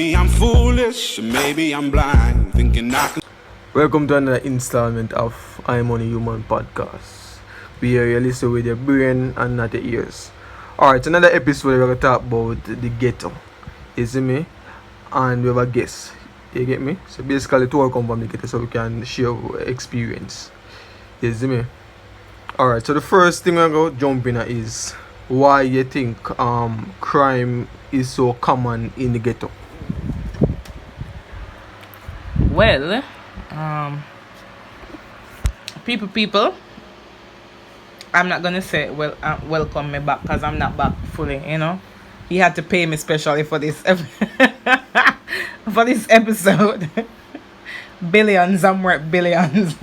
Maybe I'm foolish, maybe I'm blind, thinking I can. Welcome to another installment of I'm Only Human podcast. Where you listen with your brain and not your ears. Alright, another episode we're gonna talk about the ghetto. You see me? And we have a guest. You get me? So basically two will come from the ghetto so we can share our experience. You see me? Alright, so the first thing I'm gonna jump in is why you think crime is so common in the ghetto. Well, people, I'm not gonna say welcome me back because I'm not back fully. He had to pay me specially for this for this episode. Billions, I'm worth billions.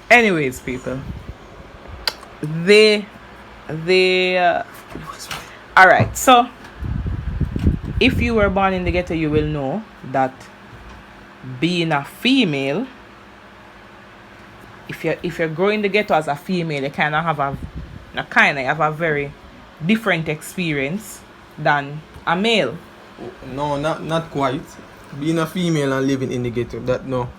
Anyways, people, all right. So, if you were born in the ghetto, you will know that being a female, if you're growing the ghetto as a female, you kind of have a very different experience than a male. No, not quite. Being a female and living in the ghetto, that don't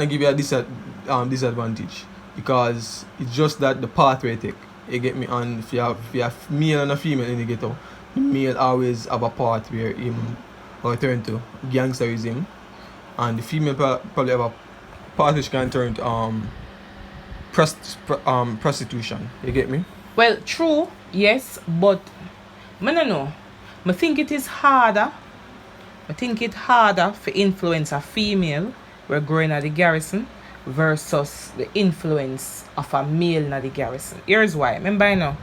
give you a disadvantage, because it's just that the pathway take. You get me? And if you have male and a female in the ghetto, the male always have a part where him or turn to gangsterism, and the female probably have a part which can turn to prostitution. You get me? Well, true, yes, but I don't know. I think it is harder. I think it's harder for influence a female we're growing at the garrison versus the influence of a male at the garrison. Here's why. Remember,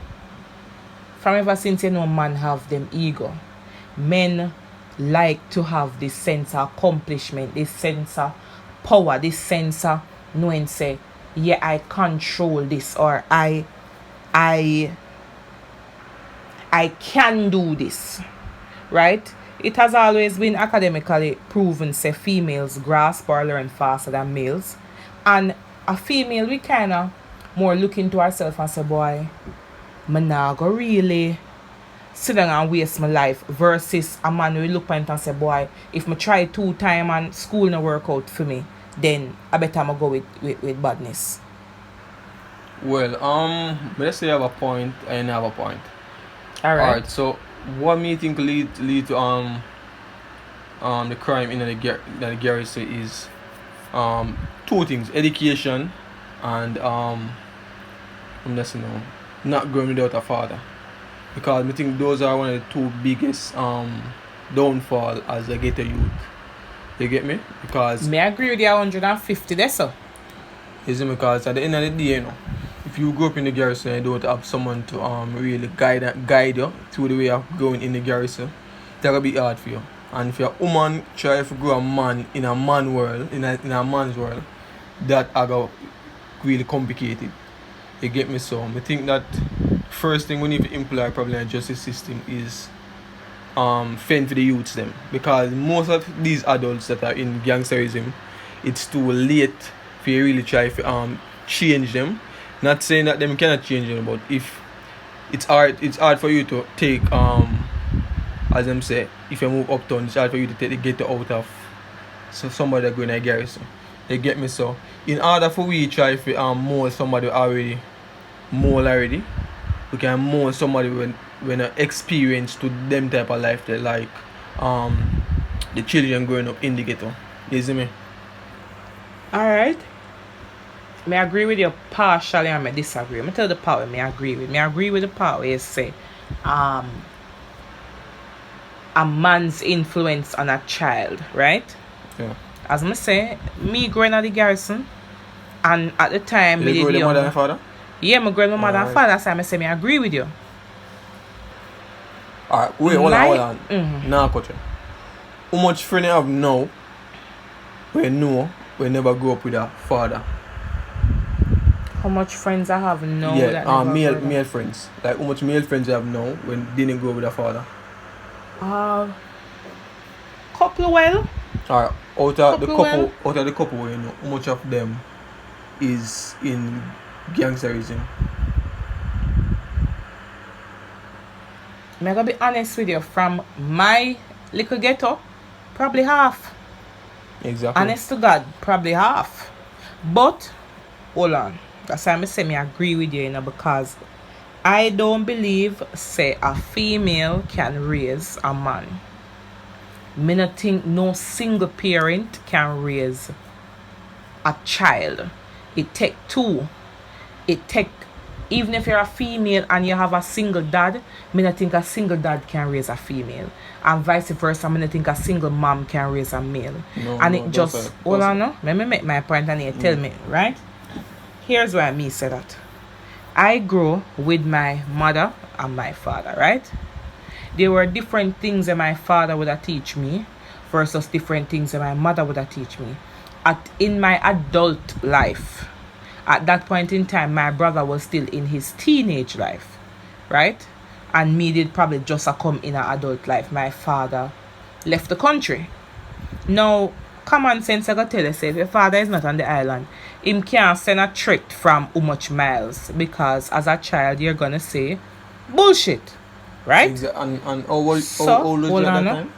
from ever since man have them ego, men like to have this sense of accomplishment, this sense of power, this sense of knowing, say, yeah, I control this, or I can do this, right? It has always been academically proven, say, females grasp or learn faster than males, and a female, we kind of more look into ourselves and say, boy, me nah go really sit down and waste my life, versus a man will look at it and say, boy, if I try 2 times and school no work out for me, then I better go with badness. Well, let's say I have a point and have a point. Alright, so what me think lead to the crime in the garrison is 2 things: education and not growing without a father. Because I think those are one of the 2 biggest downfall as a ghetto youth. You get me? Because may I agree with you 150 there, so. is because at the end of the day, if you grow up in the garrison and you don't have someone to really guide you through the way of growing in the garrison, that'll be hard for you. And if you're a woman try to grow a man in a man world, in a man's world, that are really complicated. You get me? So I think that first thing we need to employ probably in the justice system is fend for the youths them, because most of these adults that are in gangsterism, it's too late for you really try to change them. Not saying that them cannot change them, but if it's hard for you to take as them say, if you move uptown, it's hard for you to take the ghetto out of somebody that go in a garrison. You get me? So in order for we try to mold somebody already, we can mold somebody when experience to them type of life, they like the children growing up in the ghetto. You see me? Alright. May I agree with you partially and I disagree. I tell the part where me agree with. Me agree with the part where you say a man's influence on a child, right? Yeah. As I say, me growing at the garrison, and at the time You grow the mother and father? Yeah, me growing my mother and father, so I say me agree with you. Alright, wait, hold on. Now cut you. How much friend you have now we never grew up with a father? How much friends I have now? Yeah, male friends. Like how much male friends you have now when didn't grow up with a father? Couple well. Alright, out of the couple you know, how much of them is in gangsterism? I'm gonna be honest with you, from my little ghetto, Probably half. Exactly. Honest to God, probably half. But hold on. That's why I say me agree with you, because I don't believe say a female can raise a man. Me not think no single parent can raise a child. It take two. It take, even if you're a female and you have a single dad, me not think a single dad can raise a female. And vice versa, me not think a single mom can raise a male. And it just, hold on, no? Let me make my point and you tell me, right? Here's why me say that. I grew with my mother and my father, right? There were different things that my father would have teach me versus different things that my mother would have teach me. In my adult life, at that point in time, my brother was still in his teenage life, right? And me did probably just come in an adult life. My father left the country. Now, common sense I gotta tell you, say, if your father is not on the island, him can't send a threat from how much miles, because as a child you're gonna say bullshit, right? And how old was you at that time?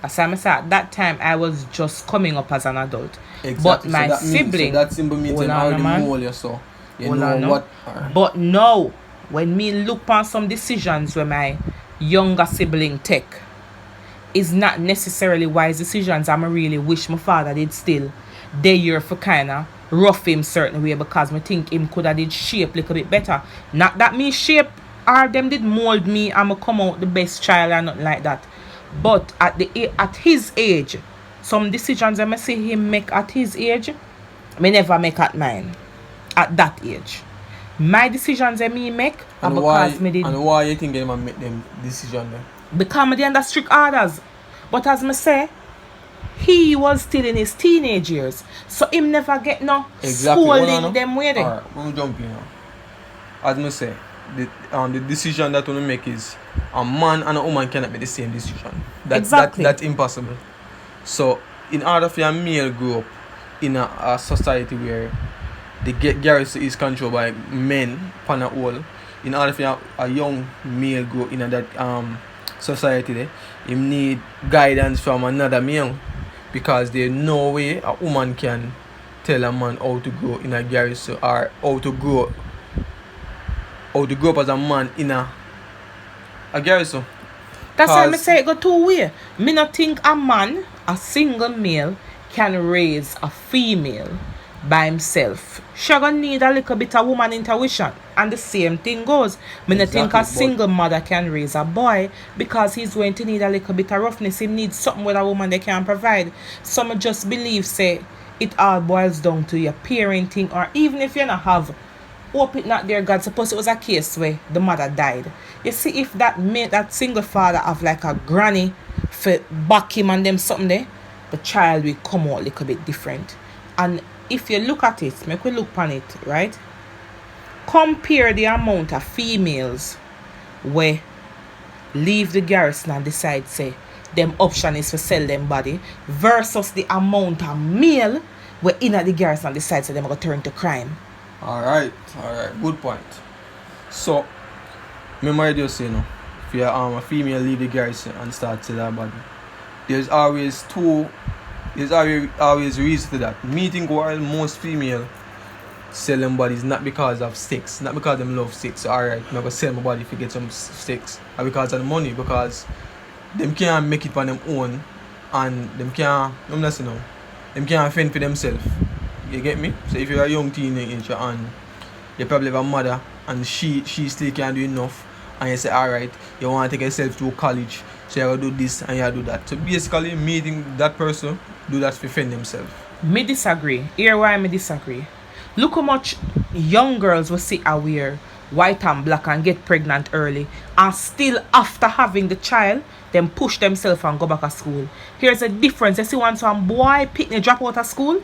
As I said, at that time I was just coming up as an adult. Exactly. But my sibling, that simple means them already more you so you know what. But now, when me look on some decisions where my younger sibling take, is not necessarily wise decisions. I really wish my father did still they year for kinda rough him certain way, because me think him coulda did shape a little bit better. Not that me shape or them did mold me and me come out the best child or nothing like that. But at his age, some decisions I may see him make at his age, me never make at mine. At that age, my decisions I me make are because me did. And why you think him make them decision then? Because me under strict orders. But as me say, he was still in his teenage years, so him never get no schooling them way there. Alright, we'll jump in now. As me say, the decision that we make is a man and a woman cannot make the same decision. That's impossible. So in order for a male grow up in a society where the garrison is controlled by men pan a whole, in order for a young male grow in that society there, you need guidance from another male, because there's no way a woman can tell a man how to grow in a garrison, or how to grow up as a man in a garrison. That's why I say it go two ways. Me not think a man, a single male, can raise a female by himself. She gonna need a little bit of woman intuition. And the same thing goes. Me not think a single mother can raise a boy, because he's going to need a little bit of roughness. He needs something with a woman they can provide. Some just believe say it all boils down to your parenting, or even if you not have, hope it not there God. Suppose it was a case where the mother died. You see, if that single father have like a granny for back him and them something there, the child will come out a little bit different. And if you look at it, make we look on it, right? Compare the amount of females where leave the garrison and decide say them option is to sell them body, versus the amount of male where in at the garrison and decide say them gonna turn to crime. Alright, good point. So remember you say no, if you're a female leave the garrison and start sell her body, there's always reason to that. Me think while most female sell them bodies not because of sex, not because them love sex. Alright, I'm gonna sell my body if you get some sex, or because of the money, because them can't make it for them own, and them can't, them can't fend for themselves. You get me? So if you're a young teenager and you probably have a mother and she still can't do enough, and you say alright, you want to take yourself to college, so you gotta do this and you gotta do that. So basically meeting that person do that to fend themselves. Me disagree. Here why me disagree. Look how much young girls will see are wear white and black and get pregnant early, and still after having the child, them push themselves and go back to school. Here's a difference. You see one boy picnic drop out of school.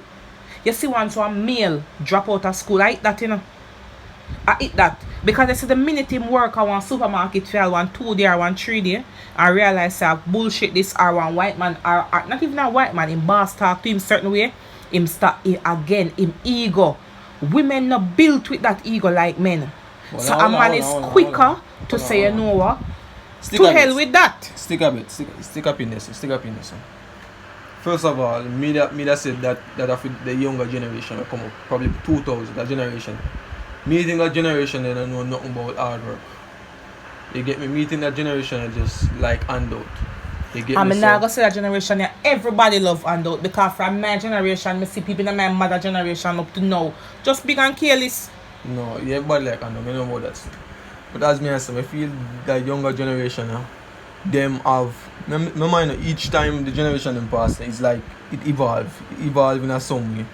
You see one male drop out of school. I eat that, I eat that. Because I see the minute him work at one supermarket for 1 2 day or 1 3 day, I realize that bullshit this or one white man, or not even a white man, him boss talk to him certain way, him start again, him ego. Women not built with that ego like men. So a man is quicker to say, you know what? To hell with that. Stick up in this. First of all, me that said that of the younger generation will come up, probably 2000, that generation. Me think that generation they don't know nothing about hard work. You get me? Me think that generation is just like handout. You get I'm me? not gonna say that generation, yeah, everybody love handout because from my generation, I see people in my mother generation up to now just big and careless. No, everybody like handout. I know about that. But as me I say, I feel that younger generation, them have. My mind each time the generation them pass, it's like it evolve in a some way.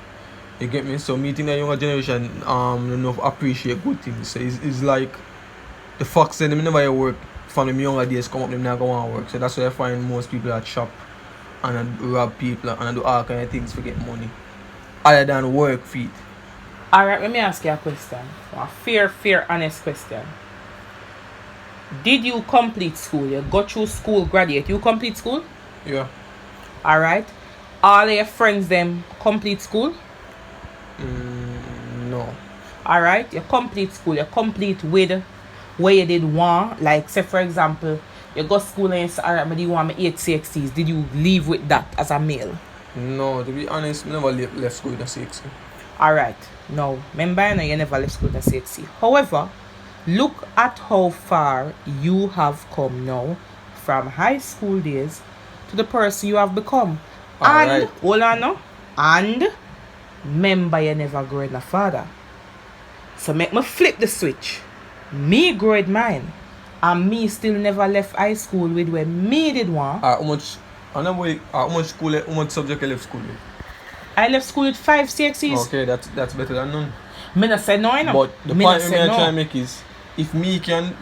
You get me? So me think that younger generation appreciate good things. So it's like the fox said them never work from them younger days come up them not go want work. So that's why I find most people at shop and rob people and do all kind of things to get money. Other than work feet. Alright, let me ask you a question. A fair, honest question. Did you complete school? You go through school, graduate. You complete school? Yeah. Alright. All your friends them complete school? No. Alright. You complete school. You complete with where you did one. Like say for example, you go school and you say, alright, but do you want me 8 CXCs? Did you leave with that as a male? No, to be honest, I never left school with a 6. Alright. No. Remember I know you never left school with a 6. However, look at how far you have come now from high school days to the person you have become. And, hold on now. And, remember you never growing a father. So make me flip the switch. Me growing mine. And me still never left high school with where me did one. How much subject you left school with? I left school with 5 CXCs. Okay, that's better than none. Me not say no, you know. But the point I'm trying to make is, if me can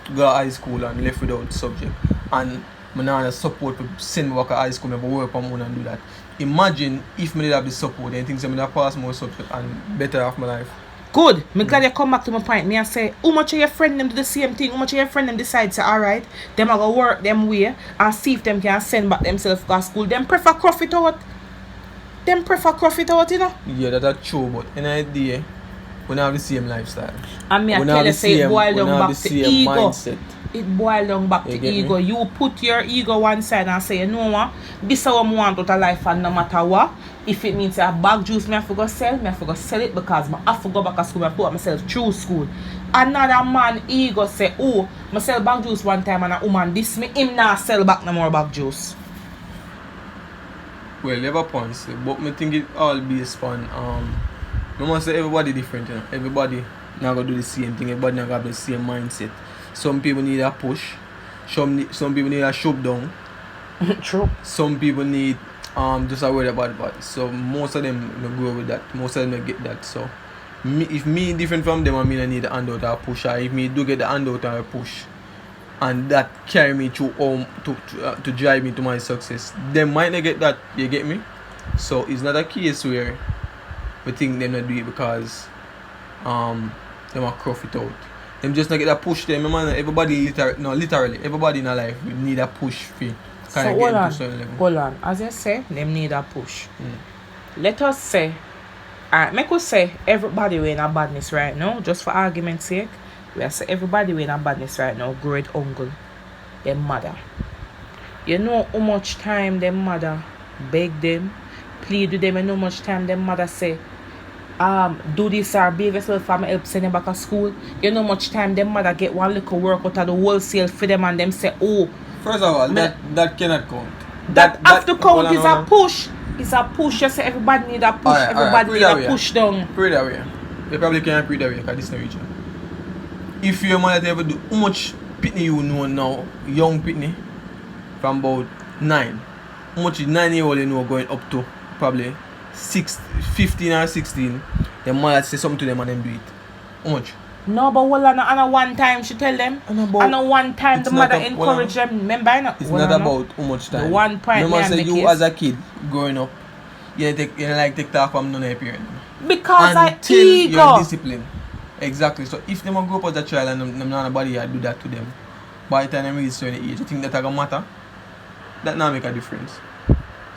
go to high school and left without subject, and I not support to send me back to high school, I work on and do that. Imagine if me did have the support, then things I would have passed more subject and better off my life. Good. Me glad you come back to my point. Me I say, how much of your friend them do the same thing? How much of your friend them decide say, alright, them are gonna work them way and see if them can send back themselves to school. Them prefer cruff it out. You know? Yeah, that's true, but in idea, we don't have the same lifestyle. And me I tell you say it boil down back to ego. Mindset. It boil down back to ego. Me? You put your ego one side and say, you know what, this is what I want out of life, and no matter what, if it means a bag juice me I have to go sell it because I have to go back to school and put myself through school. Another man ego say, oh, I sell bag juice one time and a woman diss me, him not sell back no more bag juice. Well, never points, but I think it all based on I must say everybody different, you know. Everybody not gonna do the same thing, everybody not gonna have the same mindset. Some people need a push, some people need a shove down. True. Some people need just a word about it. So most of them don't go with that. Most of them don't get that. So if me different from them, I mean I need a handout or a push. Or if me do get the handout or a push, and that carry me through home to drive me to my success, they might not get that. You get me? So it's not a case where we think them not do it because them are cruff it out. Them just not get a push them. Man, everybody literally everybody in our life we need a push for kind of get into certain level. Hold on. As I say, them need a push. Let us say, make us say everybody we in a badness right now, just for argument's sake. We say everybody we in a badness right now, great uncle, their mother. You know how much time their mother beg them, plead with them, and how much time their mother say, do this or behave yourself for me help send them back to school. You know how much time their mother get one little work out of the wholesale for them and them say, oh. First of all, that cannot count. That have to count is a push. It's a push. You say everybody need a push. Everybody need a push down. Pray that way. You probably can't pray that way because this is not region. If your mother ever do, how much pitney you know now, young pitney, from about 9. How much 9-year-old you know going up to probably 15 or 16. Their mother say something to them and them do it. How much? No, but well, and one time she tell them, and one time the mother encourage them. Remember, it's not about how much time. The one point remember, say you as a kid growing up, you like take talk from none of your parents. Because until I ego. You're disciplined. Exactly. So if them grow up as a child and them nobody do that to them, by the time they reach a certain age, you think that gonna matter? That not make a difference.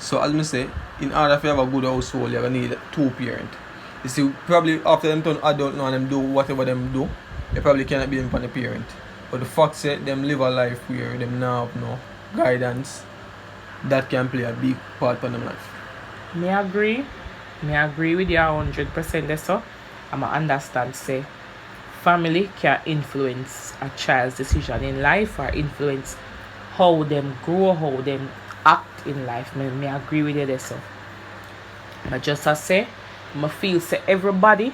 So as I say, in order to have a good household, you're gonna need 2 parents. You see, probably after them turn adult now and them do whatever them do, they probably cannot be them for the parent. But the fact that them live a life where them now have no guidance that can play a big part in them life. Me agree. Me agree with you 100% there, so I'ma understand say family can influence a child's decision in life or influence how them grow, how them act in life. Me agree with you there, so. But just as say, I feel say everybody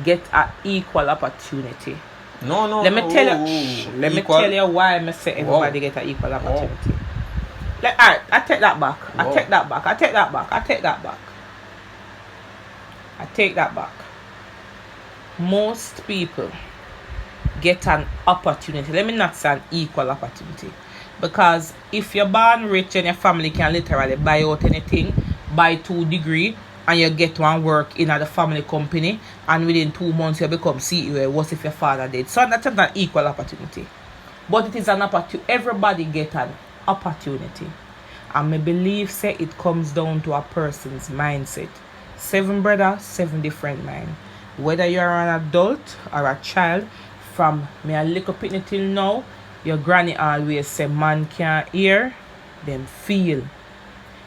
get an equal opportunity. No. Let me tell you. Shh, Let me equal. tell you why I say everybody get an equal opportunity. Alright, I take that back. I take that back. Most people get an opportunity. Let me not say an equal opportunity. Because if you're born rich and your family can literally buy out anything, buy 2 degrees, and you get one work in the family company, and within 2 months you become CEO, what if your father did? So that's not an equal opportunity. But it is an opportunity. Everybody get an opportunity. And I believe say it comes down to a person's mindset. 7 brothers, 7 different minds. Whether you're an adult or a child, from me a little pitney till now, your granny always say man can't hear, them feel.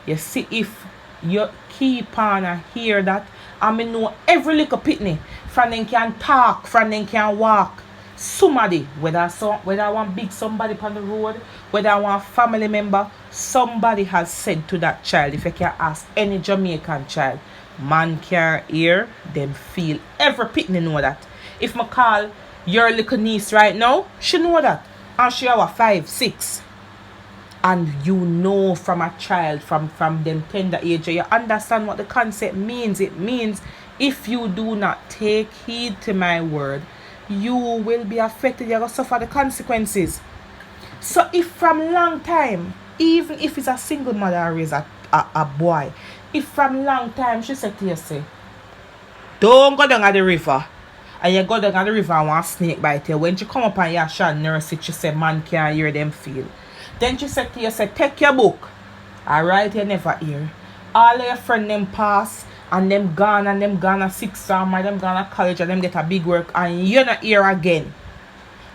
You see, if you keep on and hear that, I mean know every little pitney, from them can talk, from them can walk. Somebody, whether I want big somebody on the road, whether I want family member, somebody has said to that child, if you can ask any Jamaican child, man can't hear, them feel. Every pitney know that. If I call your little niece right now, she know that. And she have 5, 6. And you know from a child, from them tender age, you understand what the concept means. It means if you do not take heed to my word, you will be affected. You're going to suffer the consequences. So if from long time, even if it's a single mother who raise a boy, if from long time she said to you, say, don't go down at the river, and you go down at the river and want snake bite you, when she come up and you shall nurse it, she say, man can't hear them feel. Then she said to you, say, take your book. Alright, you never hear. All of your friends them pass, and them gone a 6th form, and them gone to college, and them get a big work, and you're not here again.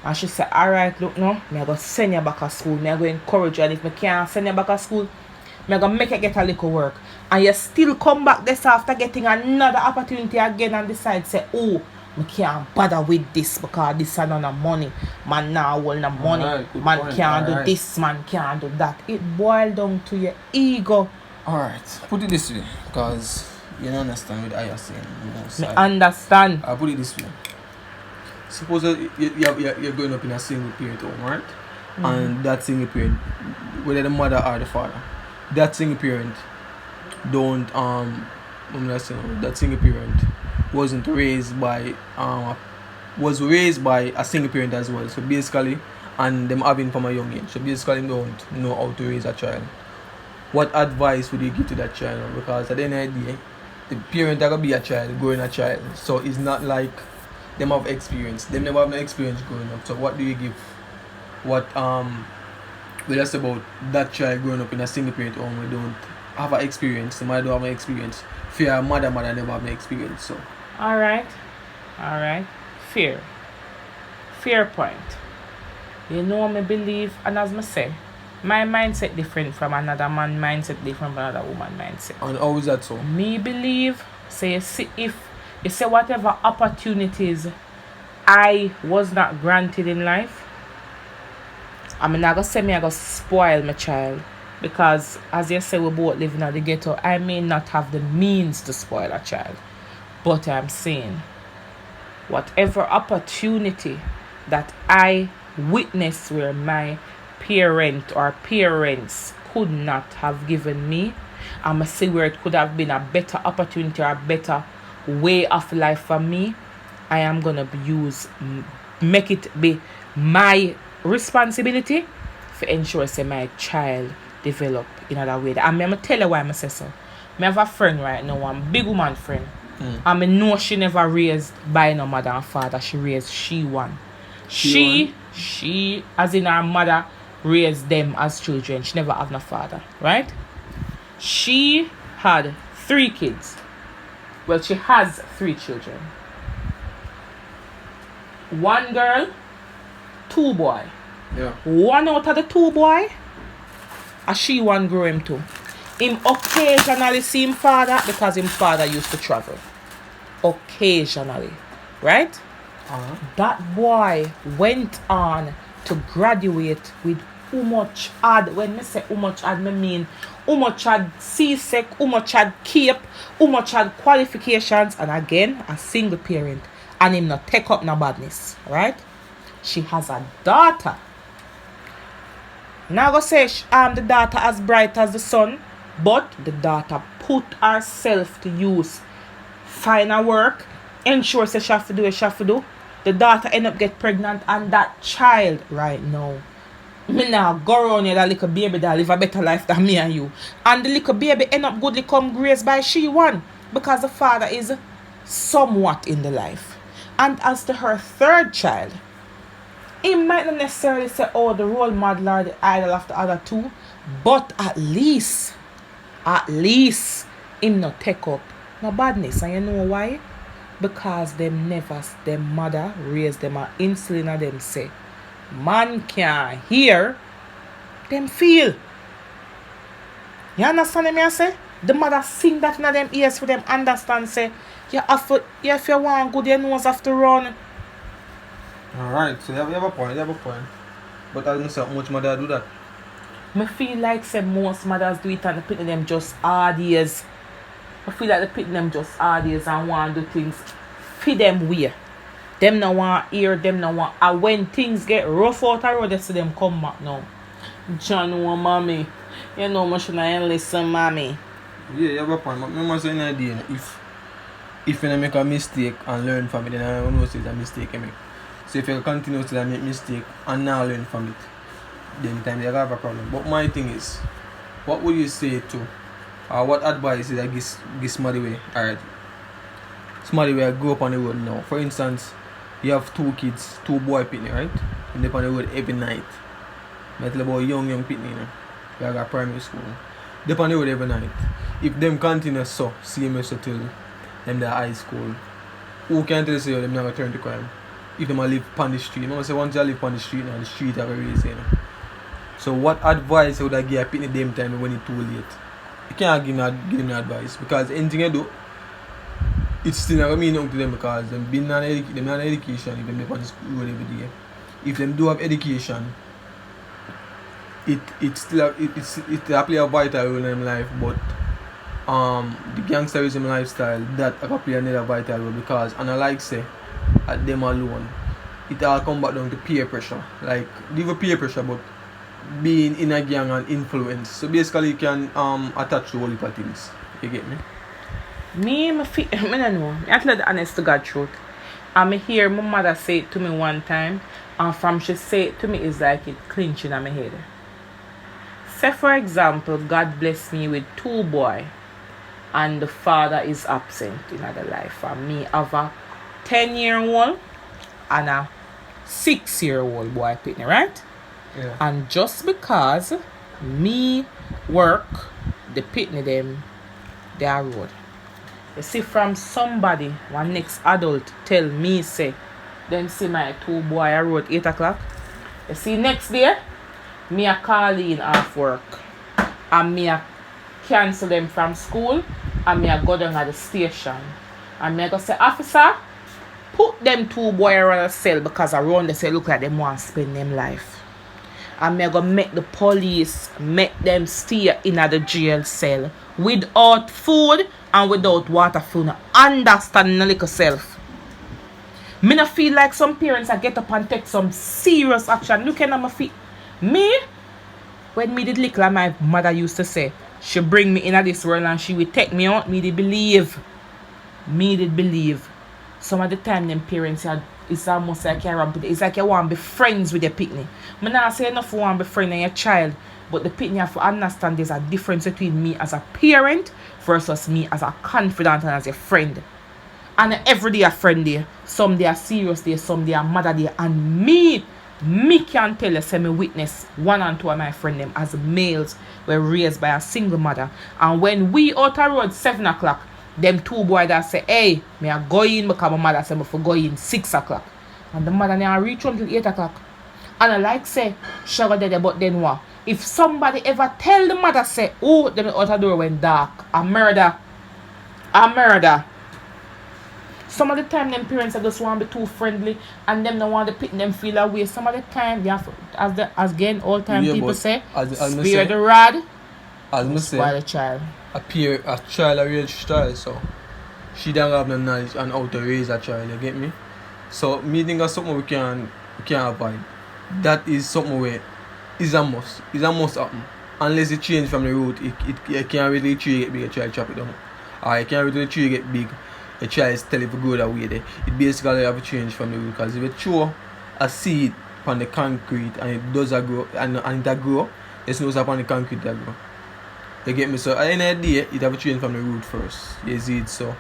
And she said, alright, look no, me I go send you back to school. Me I go encourage you, and if I can't send you back to school, me I go make you get a little work. And you still come back this after getting another opportunity again and decide, say, oh, I can't bother with this because this is not no money. Man now hold no money. Alright, Man point, can't do alright. this, man can't do that. It boils down to your ego. Alright, put it this way, because you don't understand what I am saying. Me understand. I'll put it this way. Suppose you're going up in a single parent home, right? And that single parent, whether the mother or the father, that single parent don't that single parent wasn't raised by was raised by a single parent as well. So basically, and them having from a young age. So basically don't know how to raise a child. What advice would you give to that child? Because at the end of the day, the parent that will be a child, growing a child. So it's not like them have experience. Them never have no experience growing up. So what do you give? What we just about that child growing up in a single parent home we don't have an experience. The mother don't have an experience. Fear mother never have no experience. So Alright. Fair point. You know me believe, and as I say, my mindset different from another man mindset, different from another woman mindset. and how is that so? Me believe, say if you say whatever opportunities I was not granted in life, I'm not gonna say me I gonna spoil my child. Because as you say we both live in the ghetto, I may not have the means to spoil a child. But I'm saying whatever opportunity that I witnessed where my parent or parents could not have given me, I'm going to say where it could have been a better opportunity or a better way of life for me, I am going to make it be my responsibility to ensure say my child develop in other way. And I'm going to tell you why I say so. I have a friend right now, one big woman friend. And I know she never raised by no mother and father. She raised one. She as in her mother raised them as children. She never have no father, right? She had 3 kids. Well, she has 3 children. 1 girl, 2 boy. Yeah. 1 out of the 2 boy as she one grow him too. Him occasionally see him father because him father used to travel. Occasionally. Right? That boy went on to graduate with how much ad. When me say how much ad, me mean how much had C-Sec, how much had CAPE, how much had qualifications, and again, a single parent. And him not take up no badness. Right? She has a daughter. Now go say the daughter as bright as the sun, but the daughter put herself to use, find a work, ensure say she have to do what she have to do. The daughter end up get pregnant, and that child right now, me now go around here that little baby that live a better life than me and you. And the little baby end up goodly come grace by she one, because the father is somewhat in the life. And as to her third child, he might not necessarily say, oh, the role model or the idol of the other two, but at least, him not take up no badness. And you know why? Because them mother raised them a insulin and them say, man can't hear, them feel. You understand me I say? The mother sing that in them ears for them understand, say, if you want good, your nose have to run. Alright, so you have a point. But I don't say how much mother do that. Me feel like say most mothers do it and the pity them just hard years. I feel like the pity them just hard years and want to do things for them way. Them no want hear, them no want. And when things get rough out the road, they see them come back now. John, mommy. You know, I shouldn't listen, mommy. Yeah, you have a point. But I must say an idea. If you make a mistake and learn from it, then I know it's a mistake you make. So if you continue to make mistake and now learn from it, then time you have a problem. But my thing is, what would you say to, or what advice is I give somebody way? Alright. Somebody where I grow up on the road now. For instance, you have two kids, two boy pitney, right? And they on the road every night. I tell about young pitney, you know. They got primary school. They on the road every night. If them continue so, same as till them the high school, who can tell you them never turn to crime? If them live on the street. I say once you live on the street now, the street are very easy, you know. So what advice would I give a pitney them time when it's too late? You can't give them advice because anything you do, it's still not mean to them because them being not education if them live on the school road every day. If them do have education, it still play a vital role in them life, but the gangsterism lifestyle that play another vital role because and I like say at them alone, it all come back down to peer pressure. Like leave peer pressure but being in a gang and influence. So basically you can attach to all the things. You get me? I don't know. I tell the honest to God truth. I hear my mother say it to me one time, and from she say it to me is like it clinching on my head. Say for example, God bless me with two boys, and the father is absent in other life. And me have a 10-year-old and a 6-year-old boy pitney, right? Yeah. And just because me work, the pitney them, they are road. You see, from somebody, one next adult tell me, say, them see my two boy I wrote 8 o'clock. You see, next day, me a call in off work. And me a cancel them from school. And me a go down at the station. And me a go say, officer, put them two boy around a cell because around they say look like them want to spend them life. And me a go make the police make them stay in the jail cell without food and without water food. Understand the little self. Me no feel like some parents I get up and take some serious action. Look at my feet. Me, when me did little, my mother used to say, she bring me into this world and she will take me out. Me did believe. Some of the time them parents are, it's almost like it's like you want to be friends with your pitney. I not say enough you want to be friends with your child, but the pitney have to understand there's a difference between me as a parent versus me as a confidant and as a friend. And every day a friend there. Some day are serious day, some day are mother day. And me can tell you, say me witness 1 and 2 of my friend them as males were raised by a single mother. And when we out the road 7 o'clock, them two boys that say, hey, me are going because my mother say me for go in 6 o'clock. And the mother now reach until 8 o'clock. And I like say, she go there, but then what? If somebody ever tell the mother say, oh, the outer door went dark, a murder. Some of the time them parents just want to be too friendly and them don't want to pick them feel away. Some of the time they have, as again all time people say, spare the rod, as me say, spoil the child. A child a real child, so she don't have no knowledge on how to raise a child, you get me? So me think that's something we can avoid. That is something where is a must. It's a must happen. Unless it change from the root, it can't really tree get big, a child chop it down. Or it can't really tree get big, a child is tell it to go that way there. It basically have to change from the root, because if you throw a seed on the concrete and it does grow and it grow, it's not upon the concrete that grow. You get me? So at the end of the day, it have to change from the root first. You see it? So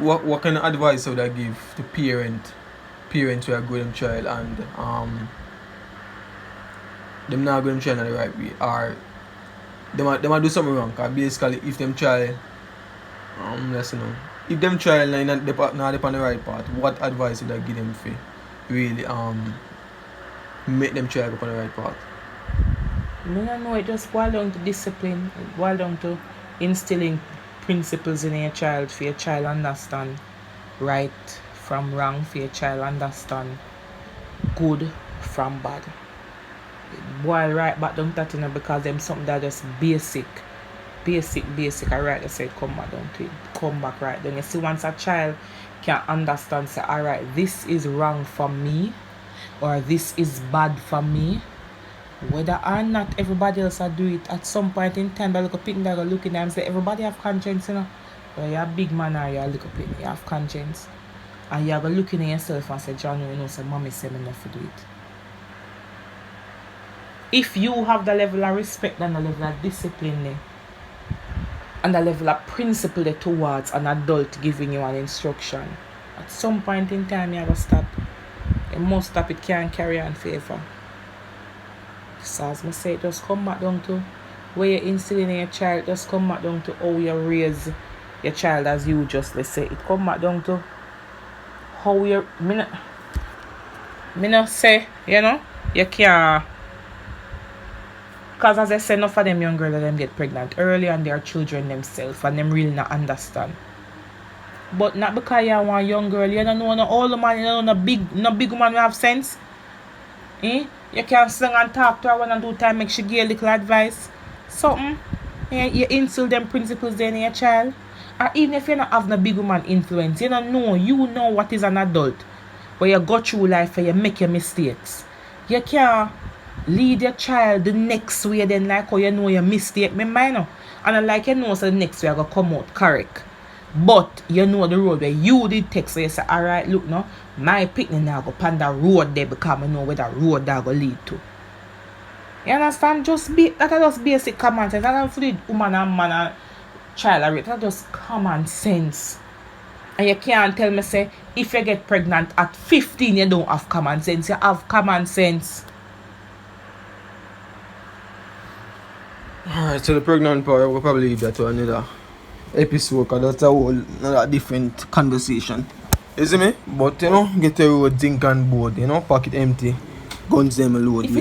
what kind of advice would I give to parents who are growing them child and them not going child in the right way, or they might do something wrong? Because basically if them child let's know, if them child not on the right path, what advice would I give them for really make them child go on the right path? No, it just boils down to discipline. It boils down to instilling principles in your child for your child understand right from wrong, for your child understand good from bad. It boil right back down to that, you know, because them something that just basic. I right, I said come back down to it. Come back right down. You see, once a child can understand, say, alright, this is wrong for me, or this is bad for me, whether or not everybody else will do it, at some point in time, they look up and they go looking at them and say, everybody have conscience, you know. But you're a big man or you're a little bit, you have conscience. And you're going looking at yourself and say, John, you know, say, mommy said me not to do it. If you have the level of respect and the level of discipline there, and the level of principle there towards an adult giving you an instruction, at some point in time, you have to stop. You must stop, it can't carry on forever. So as I say, just come back down to where you're instilling in your child, just come back down to how you raise your child, as you just let's say. It come back down to how you me not say, you know, you can't, because as I say, enough of them young girls them get pregnant early and they are children themselves and them really not understand. But not because you want a young girl, you don't know no old man, you don't know no big woman who have sense. You can sing and talk to her 1 and 2 times, make she give a little advice. Something. You instill them principles there in your child. Or even if you don't have no big woman influence, you don't know, you know what is an adult. But you go through life and you make your mistakes. You can't lead your child the next way then like how you know your mistake. Me mind. And like you know so the next way I go come out correct. But you know the road where you did take, so you say, alright, look now, my picnic now go on the road there because I know where the road that go lead to. You understand? That is just basic common sense. That's not for the woman and man and child, that's just common sense. And you can't tell me, say, if you get pregnant at 15, you don't have common sense. You have common sense. Alright, so the pregnant part, we'll probably leave that to another episode, because that's a whole another different conversation. You see me? But you know, get the road zinc and board, you know, pocket empty, guns them load.